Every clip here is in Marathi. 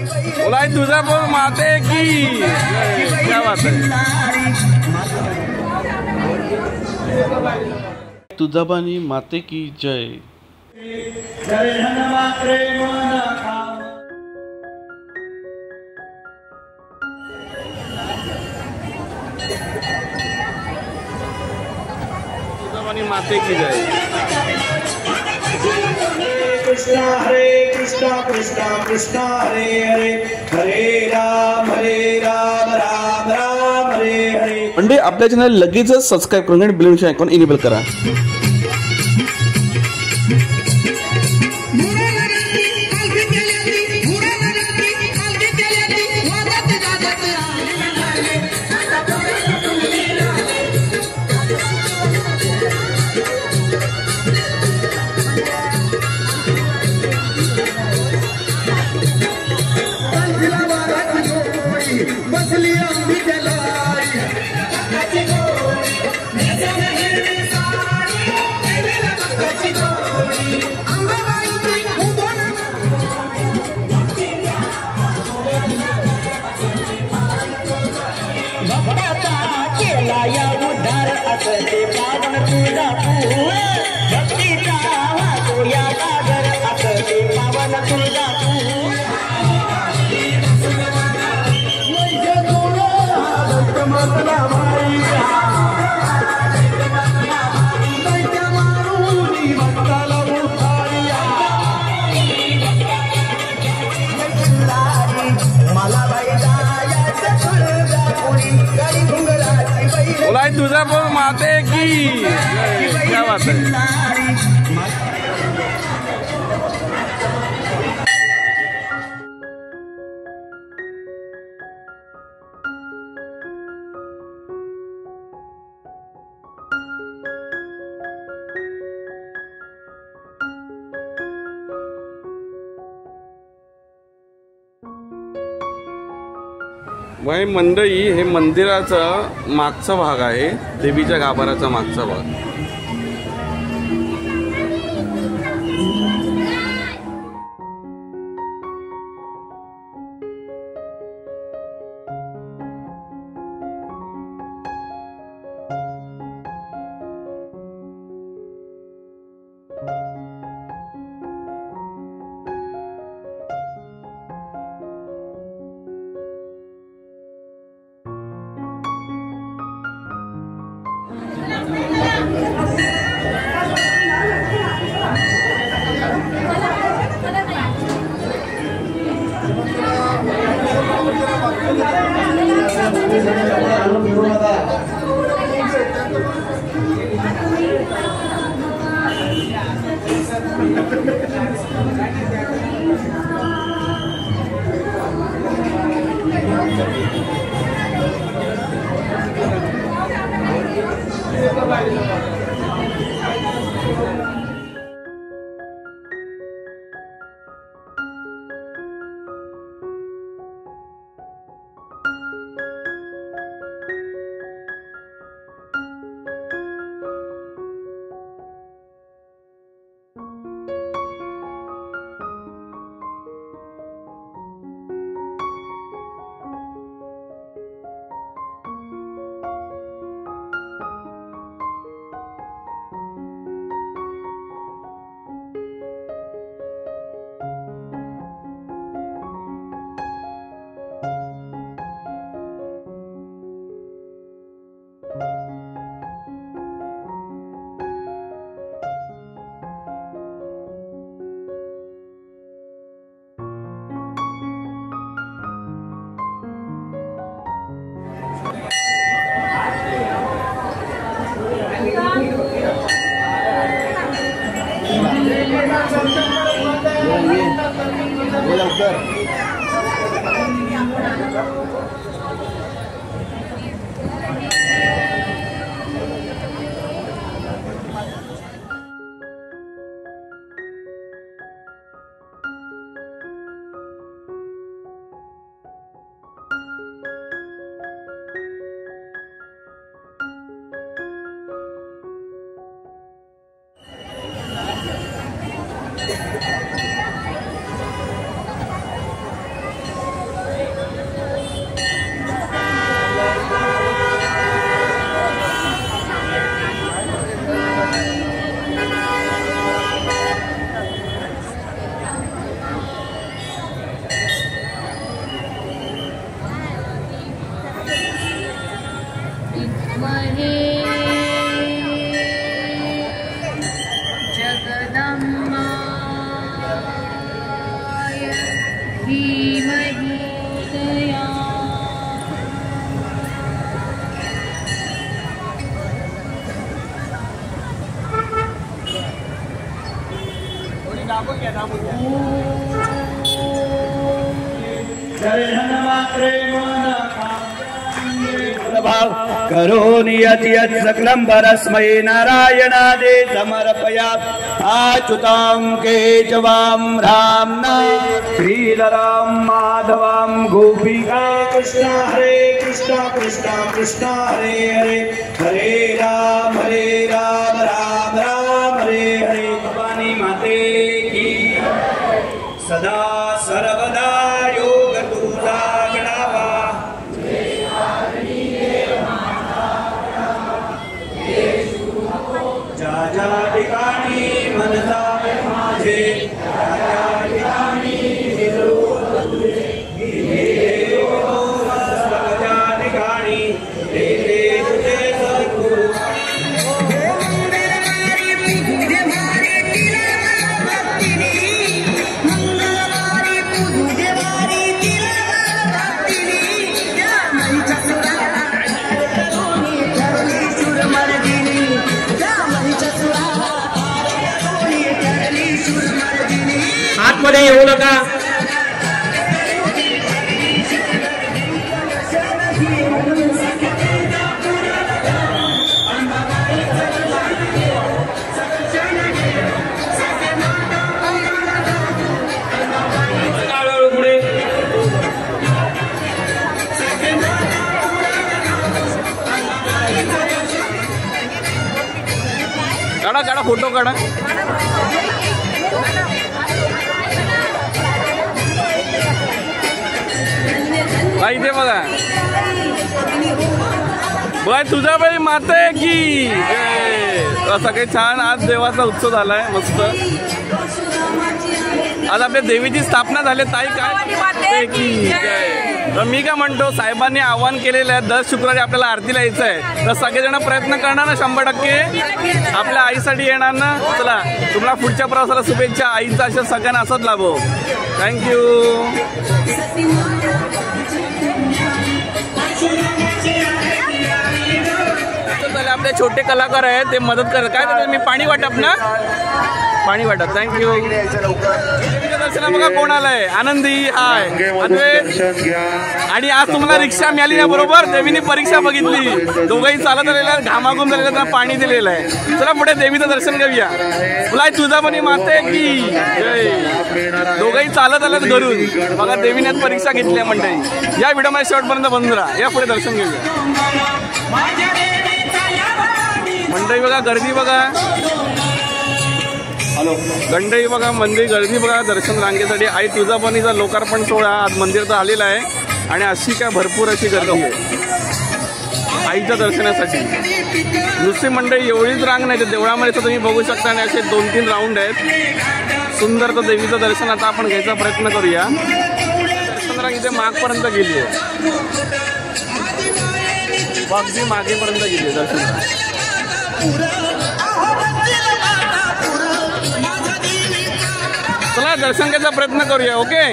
बोला तुळजापूर माते की क्या बात है। तुळजाभवानी माते की जय। तुळजाभवानी माते की जय। हरे कृष्णा कृष्णा कृष्णा हरे हरे हरे राम राम राम हरे हरे। म्हणजे आपल्या चॅनल लगेचच सबस्क्राइब करून आणि बेल आयकॉन आयकॉन इनेबल करा। बोला तुळजापूर माते की क्या बात है। वही मंडळी हे मंदिराचा मागचा भाग आहे, देवीच्या गाभाऱ्याचा मागचा भाग। विद्महे जगदम्बाय धीमहि तया करोमि यत् यत् सकलं परस्मै नारायणादे समर्पयामि अच्युतां केशवां रामना श्रीधरां माधवां गोपिका कृष्ण हरे कृष्ण कृष्ण कृष्ण हरे हरे हरे राम राम राम हरे हरे भवानी माते की सदा सर्वदा योग तुझा गणावा ज्या ज्या ठिकाणी मनता माझे त्या त्या ठिकाणी ज्या ठिकाणी ते तुझे सद्गुरू आतमध्ये येऊ नका. पुढे काढा काढा फोटो काढा. इथे बघा बाय तुझा बाई माता आहे की असा काही छान आज देवाचा उत्सव झालाय मस्त. आज आपल्या देवीची स्थापना झाली ताई काय की तर मी काय म्हणतो साहेबांनी आवाहन केलेलं आहे दर शुक्रवारी आपल्याला आरतीला यायचं आहे तर सगळेजण प्रयत्न करणार ना 100% आपल्या आईसाठी येणार ना. चला तुम्हाला पुढच्या प्रवासाला शुभेच्छा. आईचा अशा सगळ्यांना असंच लाभो. थँक्यू. आपले छोटे कलाकार आहेत ते मदत करत काय देतात मी पाणी वाटप ना पाणी वाटप. थँक्यू. दर्शना बघा कोण आलंय आनंदी हाय आणि आज तुम्हाला रिक्षा मिळाली ना बरोबर. देवीने परीक्षा बघितली दोघंही चालत आलेल्या घामाघूम झालेल्या त्यांना पाणी दिलेलं आहे. चला पुढे देवीचं दर्शन घेऊया. तुला तुझा पण माते की दोघंही चालत आलेत घरून बघा देवीने परीक्षा घेतली आहे मंडळी. या व्हिडिओमध्ये शेवटपर्यंत बंद राहा. या पुढे दर्शन घेऊया मंडळी. बघा गर्दी बघा गंडई बघा मंदिर गर्दी बघा दर्शन रांगेसाठी. आई तुळजाभवानीचा लोकार्पण सोहळा आज मंदिरात आलेला आहे आणि अशी काय भरपूर अशी गर्दी आहे आईच्या दर्शनासाठी. नुसती मंडळी एवढीच रांग नाही तर देवळामध्ये तर तुम्ही बघू शकता आणि असे 2-3 राऊंड आहेत. सुंदर तर देवीचं दर्शन आता आपण घ्यायचा प्रयत्न करूया. दर्शन रांग इथे मागपर्यंत गेली आहे अगदी मागेपर्यंत गेली आहे दर्शन. चला दर्शन घ्यायचा प्रयत्न करूया. ओके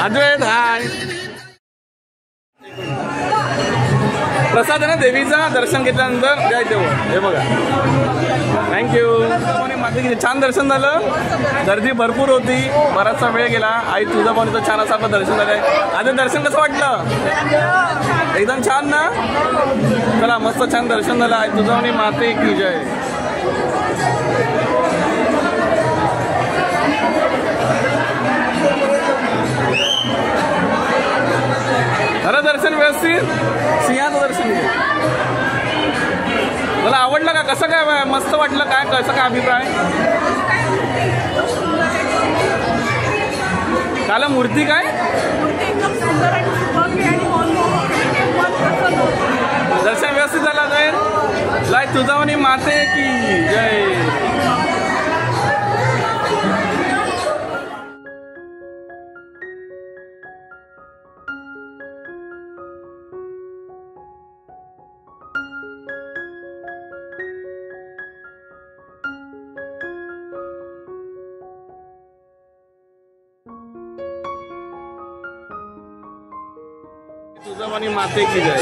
अद्वैत हाय. प्रसाद आहे ना देवीचा दर्शन घेतल्यानंतर जय देव. हे बघा थँक्यू. छान दर्शन झालं. गर्दी भरपूर होती बराचसा वेळ गेला. आई तुळजाभवानीचं छान असं आपलं दर्शन झालंय. आता दर्शन कसं वाटलं एकदम छान ना. चला मस्त छान दर्शन झालं. आई तुळजाभवानी माते की जय. खरं दर्शन व्यवस्थित सिंहाचं दर्शन घे. मला आवडलं का कसं काय मस्त वाटलं काय कसं काय अभिप्राय. काल मूर्ती काय दर्शन व्यवस्थित झालं जाईल. लाय तुळजाभवानी माते की जय. तुळजाभवानी माते की जय.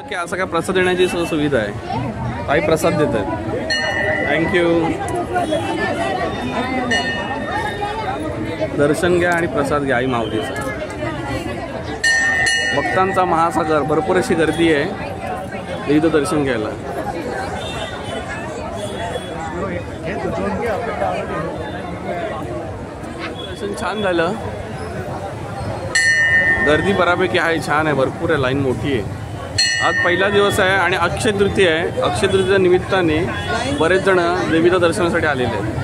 की असं काय प्रसाद देण्याची सुविधा आहे. काही प्रसाद देतात. थँक्यू. दर्शन घ्या आणि प्रसाद घ्या आई माऊलीचा. भक्तांचा महासागर, भरपूर अशी गर्दी आहे इथं दर्शन घ्यायला. दर्शन छान झालं. गर्दी बऱ्यापैकी आहे, छान आहे, भरपूर आहे, लाईन मोठी आहे. आज पहिला दिवस आहे आणि अक्षय तृतीया आहे. अक्षय तृतीया निमित्ताने बरेच जण देवीच्या दर्शनासाठी आलेले आहेत.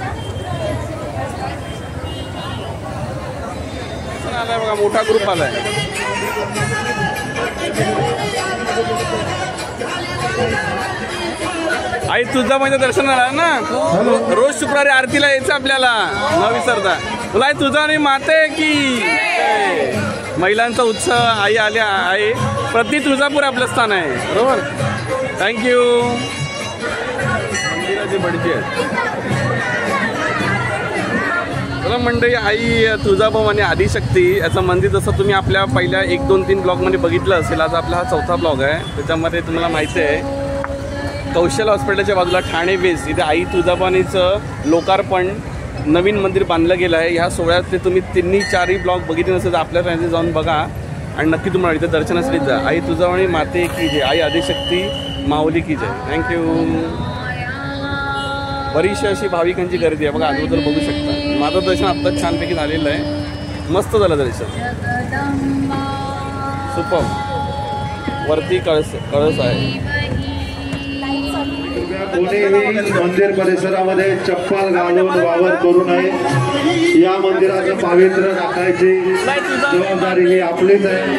आलाय बघा, मोठा ग्रुप आलाय. आई तुळजाभवानीच्या दर्शनाला ना रोज शुक्रवारी आरतीला यायचं आपल्याला, न विसरता. तुला आई तुळजाभवानी माते की महिलांचा उत्सव आई आल्या आहे. प्रति तुळजापूर आपलं स्थान आहे, बरोबर. थँक्यू. मंदिराची बडजी आहे. चला मंडळी, आई तुळजाभवानी आदिशक्ती याचं मंदिर जसं तुम्ही आपल्या पहिल्या 1, 2, 3 ब्लॉगमध्ये बघितलं असेल. आज आपला हा 4था ब्लॉग आहे. त्याच्यामध्ये तुम्हाला माहिती आहे कौशल हॉस्पिटलच्या बाजूला ठाणे वेस्ट इथे आई तुळजाभवानीचं लोकार्पण नवीन मंदिर बांधलं गेलं आहे. ह्या सोहळ्यात ते तुम्ही 3-4 ब्लॉग बघितले नसेल तर आपल्या चॅनलवर जाऊन बघा आणि नक्की तुम्हाला इथे दर्शनासाठी जा. आई तुळजाभवानी माते की जय, आई आदिशक्ती माऊली की जय. थँक्यू. बरीचशी अशी भाविकांची गर्दी आहे बघा, अगोदर बघू शकता. माझं दर्शन आत्ताच छानपैकी झालेलं आहे. मस्त झालं दर्शन, सुपर. वरती कळस आहे. कोणीही मंदिर परिसरामध्ये चप्पल घालून वावर करू नये. या मंदिराचं पावित्र्य राखायची जबाबदारी ही आपलीच आहे.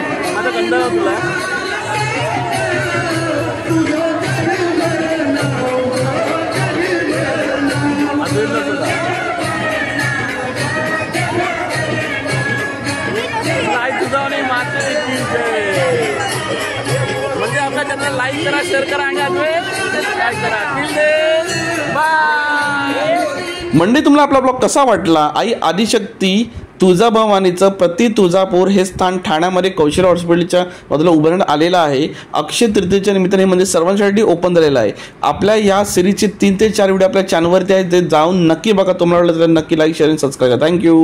म्हणजे आपल्या चॅनल लाईक करा, शेअर करा आणि सबस्क्राईब करा. बाय. मंडळी, तुम्हाला आपला ब्लॉग कसा वाटला? आई आदिशक्ती तुळजाभवानीचं प्रति तुळजापूर हे स्थान ठाण्यामध्ये कौशल हॉस्पिटलच्या बाजूला उभारण्यात आलेलं आहे. अक्षय तृतीयेच्या निमित्ताने म्हणजे सर्वांसाठी ओपन झालेलं आहे. आपल्या या सिरीजचे 3 ते 4 व्हिडिओ आपल्या चॅनलवरती आहेत, ते जाऊन नक्की बघा. तुम्हाला आवडलं तर नक्की लाईक, शेअर आणि सबस्क्राईब करा. थँक्यू.